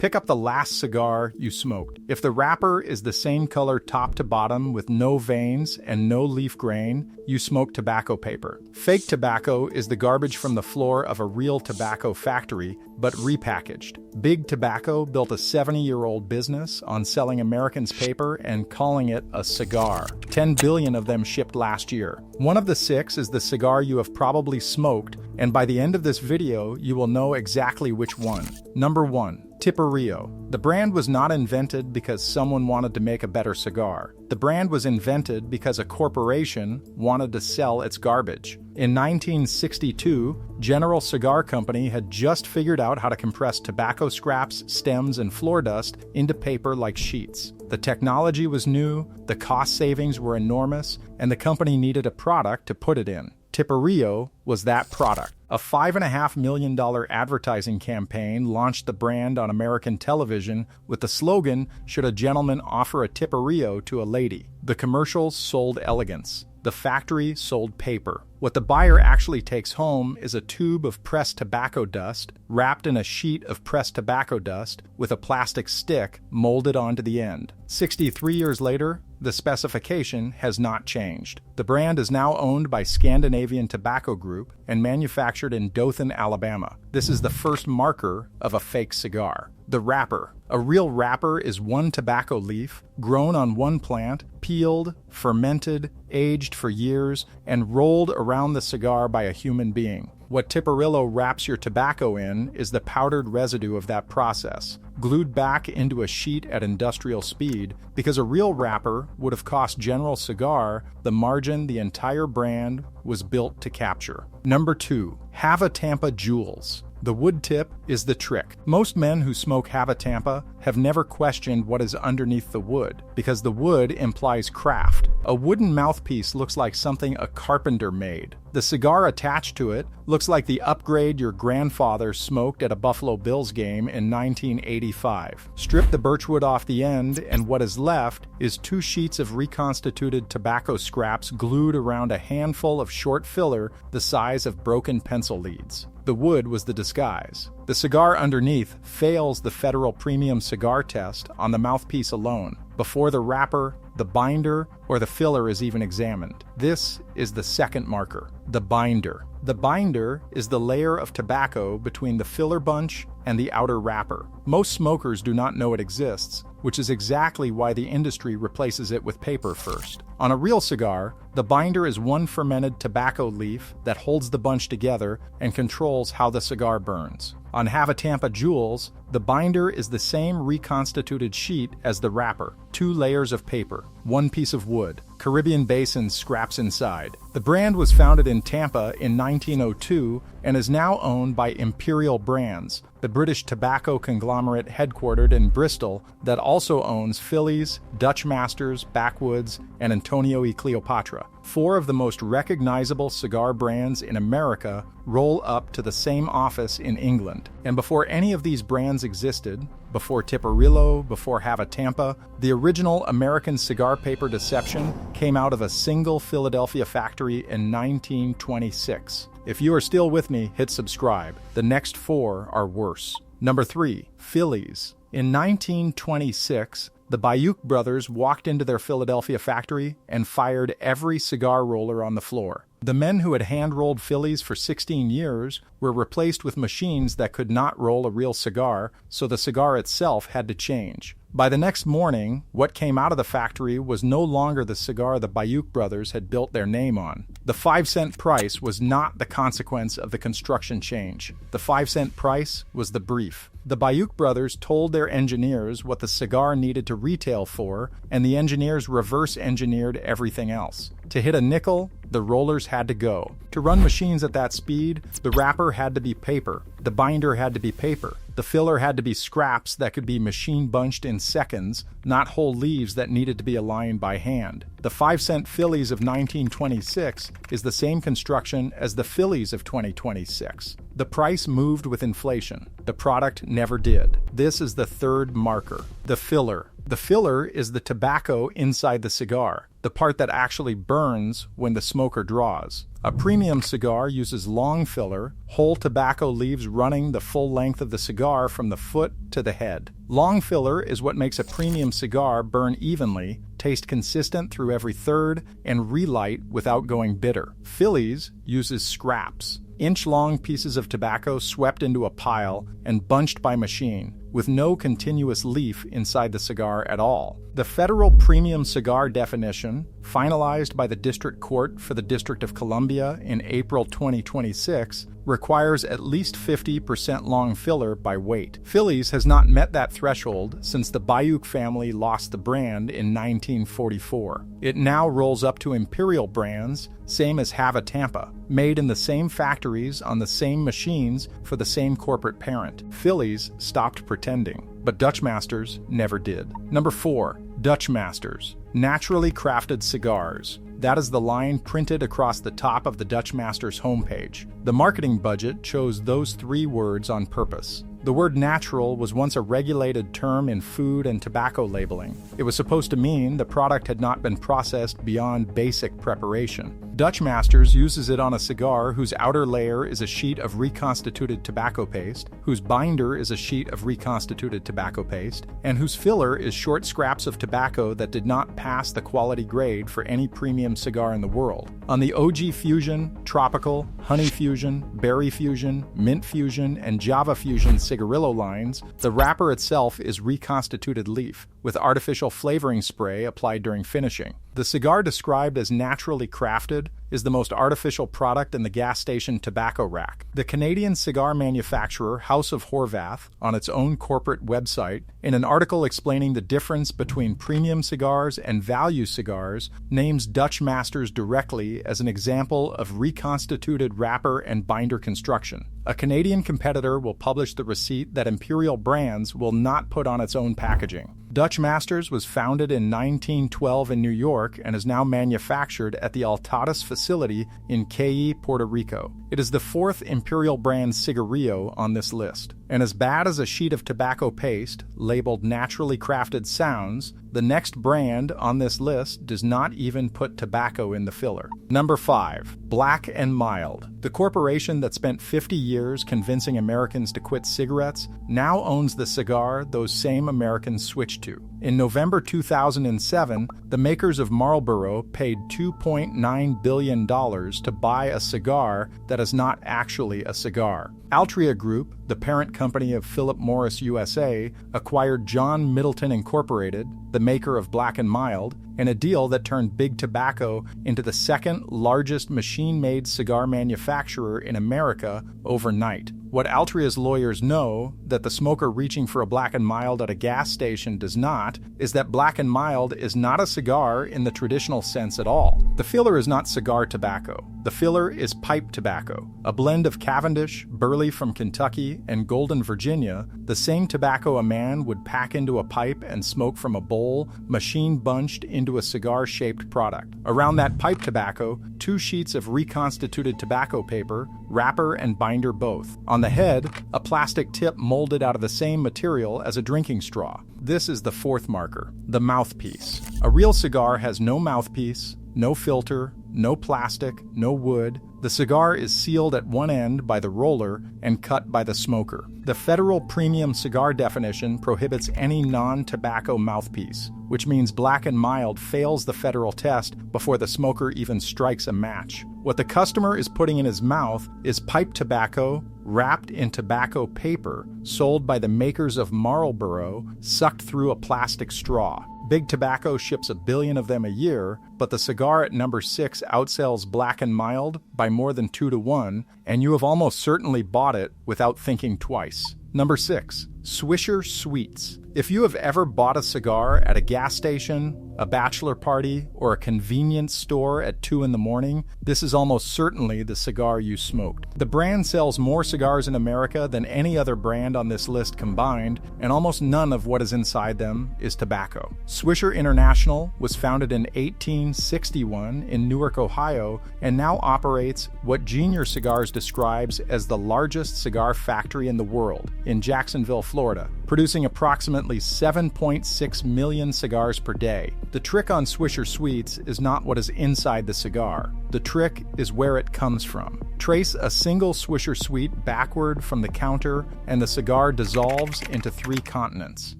Pick up the last cigar you smoked. If the wrapper is the same color top to bottom with no veins and no leaf grain, you smoke tobacco paper. Fake tobacco is the garbage from the floor of a real tobacco factory, but repackaged. Big Tobacco built a 70-year-old business on selling Americans paper and calling it a cigar. 10 billion of them shipped last year. One of the 6 is the cigar you have probably smoked, and by the end of this video, you will know exactly which one. Number 1. Tipperillo. The brand was not invented because someone wanted to make a better cigar. The brand was invented because a corporation wanted to sell its garbage. In 1962, General Cigar Company had just figured out how to compress tobacco scraps, stems, and floor dust into paper like sheets. The technology was new, the cost savings were enormous, and the company needed a product to put it in. Tipperillo was that product. A $5.5 million advertising campaign launched the brand on American television with the slogan, "Should a gentleman offer a Tipperillo to a lady?" The commercials sold elegance. The factory sold paper. What the buyer actually takes home is a tube of pressed tobacco dust wrapped in a sheet of pressed tobacco dust with a plastic stick molded onto the end. 63 years later, the specification has not changed. The brand is now owned by Scandinavian Tobacco Group and manufactured in Dothan, Alabama. This is the first marker of a fake cigar. The wrapper. A real wrapper is one tobacco leaf, grown on one plant, peeled, fermented, aged for years, and rolled around the cigar by a human being. What Tipperillo wraps your tobacco in is the powdered residue of that process, glued back into a sheet at industrial speed, because a real wrapper would have cost General Cigar the margin the entire brand was built to capture. Number 2. Have-a-Tampa Jewels. The wood tip is the trick. Most men who smoke Have-a-Tampa have never questioned what is underneath the wood, because the wood implies craft. A wooden mouthpiece looks like something a carpenter made. The cigar attached to it looks like the upgrade your grandfather smoked at a Buffalo Bills game in 1985. Strip the birchwood off the end, and what is left is 2 sheets of reconstituted tobacco scraps glued around a handful of short filler the size of broken pencil leads. The wood was the disguise. The cigar underneath fails the federal premium cigar test on the mouthpiece alone, before the wrapper, the binder, or the filler is even examined. This is the second marker, the binder. The binder is the layer of tobacco between the filler bunch and the outer wrapper. Most smokers do not know it exists, which is exactly why the industry replaces it with paper first. On a real cigar, the binder is one fermented tobacco leaf that holds the bunch together and controls how the cigar burns. On Have-a-Tampa Jewels, the binder is the same reconstituted sheet as the wrapper, 2 layers of paper, 1 piece of wood, Caribbean basin scraps inside. The brand was founded in Tampa in 1902 and is now owned by Imperial Brands, the British tobacco conglomerate headquartered in Bristol that also owns Phillies, Dutch Masters, Backwoods, and Antonio y Cleopatra. 4 of the most recognizable cigar brands in America roll up to the same office in England. And before any of these brands existed, before Tipperillo, before Have-a-Tampa, the original American cigar paper deception came out of a single Philadelphia factory in 1926. If you are still with me, hit subscribe. The next 4 are worse. Number 3. Phillies. In 1926, the Bajuk brothers walked into their Philadelphia factory and fired every cigar roller on the floor. The men who had hand-rolled Phillies for 16 years were replaced with machines that could not roll a real cigar, so the cigar itself had to change. By the next morning, what came out of the factory was no longer the cigar the Bajuk brothers had built their name on. The 5-cent price was not the consequence of the construction change. The 5-cent price was the brief. The Bajuk brothers told their engineers what the cigar needed to retail for, and the engineers reverse-engineered everything else. To hit a nickel, the rollers had to go. To run machines at that speed, the wrapper had to be paper, the binder had to be paper, the filler had to be scraps that could be machine bunched in seconds, not whole leaves that needed to be aligned by hand. The 5-cent Phillies of 1926 is the same construction as the Phillies of 2026. The price moved with inflation. The product never did. This is the third marker, the filler. The filler is the tobacco inside the cigar, the part that actually burns when the smoker draws. A premium cigar uses long filler, whole tobacco leaves running the full length of the cigar from the foot to the head. Long filler is what makes a premium cigar burn evenly, taste consistent through every third, and relight without going bitter. Phillies uses scraps, inch-long pieces of tobacco swept into a pile and bunched by machine, with no continuous leaf inside the cigar at all. The federal premium cigar definition, finalized by the District Court for the District of Columbia in April 2026, requires at least 50% long filler by weight. Phillies has not met that threshold since the Bayuk family lost the brand in 1944. It now rolls up to imperial brands, same as Have-a-Tampa, made in the same factories on the same machines for the same corporate parent. Phillies stopped pretending, but Dutch Masters never did. Number 4. Dutch Masters. Naturally crafted cigars. That is the line printed across the top of the Dutch Masters homepage. The marketing budget chose those 3 words on purpose. The word natural was once a regulated term in food and tobacco labeling. It was supposed to mean the product had not been processed beyond basic preparation. Dutch Masters uses it on a cigar whose outer layer is a sheet of reconstituted tobacco paste, whose binder is a sheet of reconstituted tobacco paste, and whose filler is short scraps of tobacco that did not pass the quality grade for any premium cigar in the world. On the OG Fusion, Tropical, Honey Fusion, Berry Fusion, Mint Fusion, and Java Fusion Cigarillo lines, the wrapper itself is reconstituted leaf, with artificial flavoring spray applied during finishing. The cigar described as naturally crafted is the most artificial product in the gas station tobacco rack. The Canadian cigar manufacturer House of Horvath, on its own corporate website, in an article explaining the difference between premium cigars and value cigars, names Dutch Masters directly as an example of reconstituted wrapper and binder construction. A Canadian competitor will publish the receipt that Imperial Brands will not put on its own packaging. Dutch Masters was founded in 1912 in New York and is now manufactured at the Altadas facility in Cayey, Puerto Rico. It is the 4th Imperial brand cigarillo on this list. And as bad as a sheet of tobacco paste, labeled naturally crafted sounds, the next brand on this list does not even put tobacco in the filler. Number 5. Black and Mild. The corporation that spent 50 years convincing Americans to quit cigarettes now owns the cigar those same Americans switched to. In November 2007, the makers of Marlboro paid $2.9 billion to buy a cigar that is not actually a cigar. Altria Group, the parent company of Philip Morris USA, acquired John Middleton Incorporated, the maker of Black and Mild, in a deal that turned Big Tobacco into the 2nd largest machine-made cigar manufacturer in America overnight. What Altria's lawyers know, that the smoker reaching for a Black and Mild at a gas station does not, is that Black and Mild is not a cigar in the traditional sense at all. The filler is not cigar tobacco. The filler is pipe tobacco, a blend of Cavendish, Burley from Kentucky, and Golden, Virginia, the same tobacco a man would pack into a pipe and smoke from a bowl, machine bunched into a cigar-shaped product. Around that pipe tobacco, 2 sheets of reconstituted tobacco paper, wrapper and binder both. On the head, a plastic tip molded out of the same material as a drinking straw. This is the 4th marker, the mouthpiece. A real cigar has no mouthpiece, no filter, no plastic, no wood. The cigar is sealed at one end by the roller and cut by the smoker. The federal premium cigar definition prohibits any non-tobacco mouthpiece, which means Black and Mild fails the federal test before the smoker even strikes a match. What the customer is putting in his mouth is pipe tobacco wrapped in tobacco paper sold by the makers of Marlboro, sucked through a plastic straw. Big Tobacco ships 1 billion of them a year, but the cigar at number 6 outsells Black and Mild by more than 2 to 1, and you have almost certainly bought it without thinking twice. Number 6. Swisher Sweets. If you have ever bought a cigar at a gas station, a bachelor party, or a convenience store at 2 in the morning, this is almost certainly the cigar you smoked. The brand sells more cigars in America than any other brand on this list combined, and almost none of what is inside them is tobacco. Swisher International was founded in 1861 in Newark, Ohio, and now operates what Junior Cigars describes as the largest cigar factory in the world, in Jacksonville, Florida, producing approximately 7.6 million cigars per day. The trick on Swisher Sweets is not what is inside the cigar. The trick is where it comes from. Trace a single Swisher Sweet backward from the counter and the cigar dissolves into 3 continents.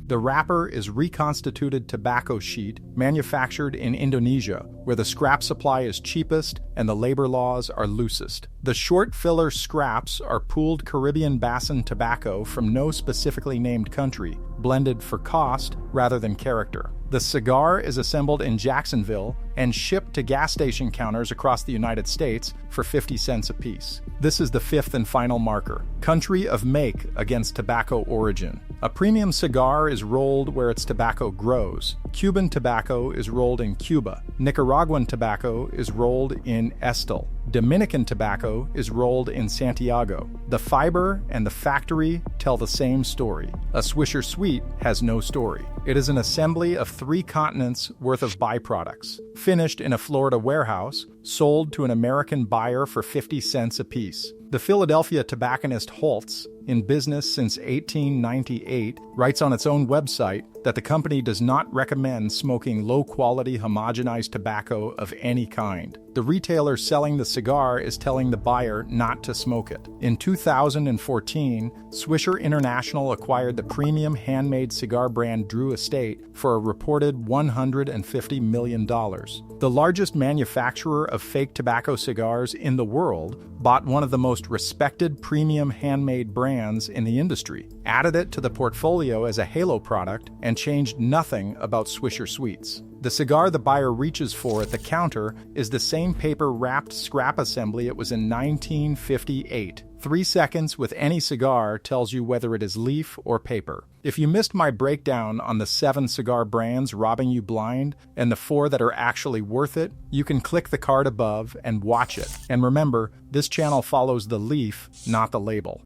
The wrapper is reconstituted tobacco sheet manufactured in Indonesia, where the scrap supply is cheapest and the labor laws are loosest. The short filler scraps are pooled Caribbean Basin tobacco from no specifically named country, blended for cost rather than character. The cigar is assembled in Jacksonville and shipped to gas station counters across the United States for 50 cents apiece. This is the 5th and final marker: country of make against tobacco origin. A premium cigar is rolled where its tobacco grows. Cuban tobacco is rolled in Cuba. Nicaraguan tobacco is rolled in Estel. Dominican tobacco is rolled in Santiago. The fiber and the factory tell the same story. A Swisher Sweet has no story. It is an assembly of 3 continents worth of byproducts, finished in a Florida warehouse, sold to an American buyer for 50 cents apiece. The Philadelphia tobacconist Holtz, in business since 1898, writes on its own website that the company does not recommend smoking low-quality homogenized tobacco of any kind. The retailer selling the cigar is telling the buyer not to smoke it. In 2014, Swisher International acquired the premium handmade cigar brand Drew Estate for a reported $150 million. The largest manufacturer of fake tobacco cigars in the world bought one of the most respected premium handmade brands in the industry, added it to the portfolio as a halo product, and changed nothing about Swisher Sweets. The cigar the buyer reaches for at the counter is the same paper-wrapped scrap assembly it was in 1958. 3 seconds with any cigar tells you whether it is leaf or paper. If you missed my breakdown on the 7 cigar brands robbing you blind and the 4 that are actually worth it, you can click the card above and watch it. And remember, this channel follows the leaf, not the label.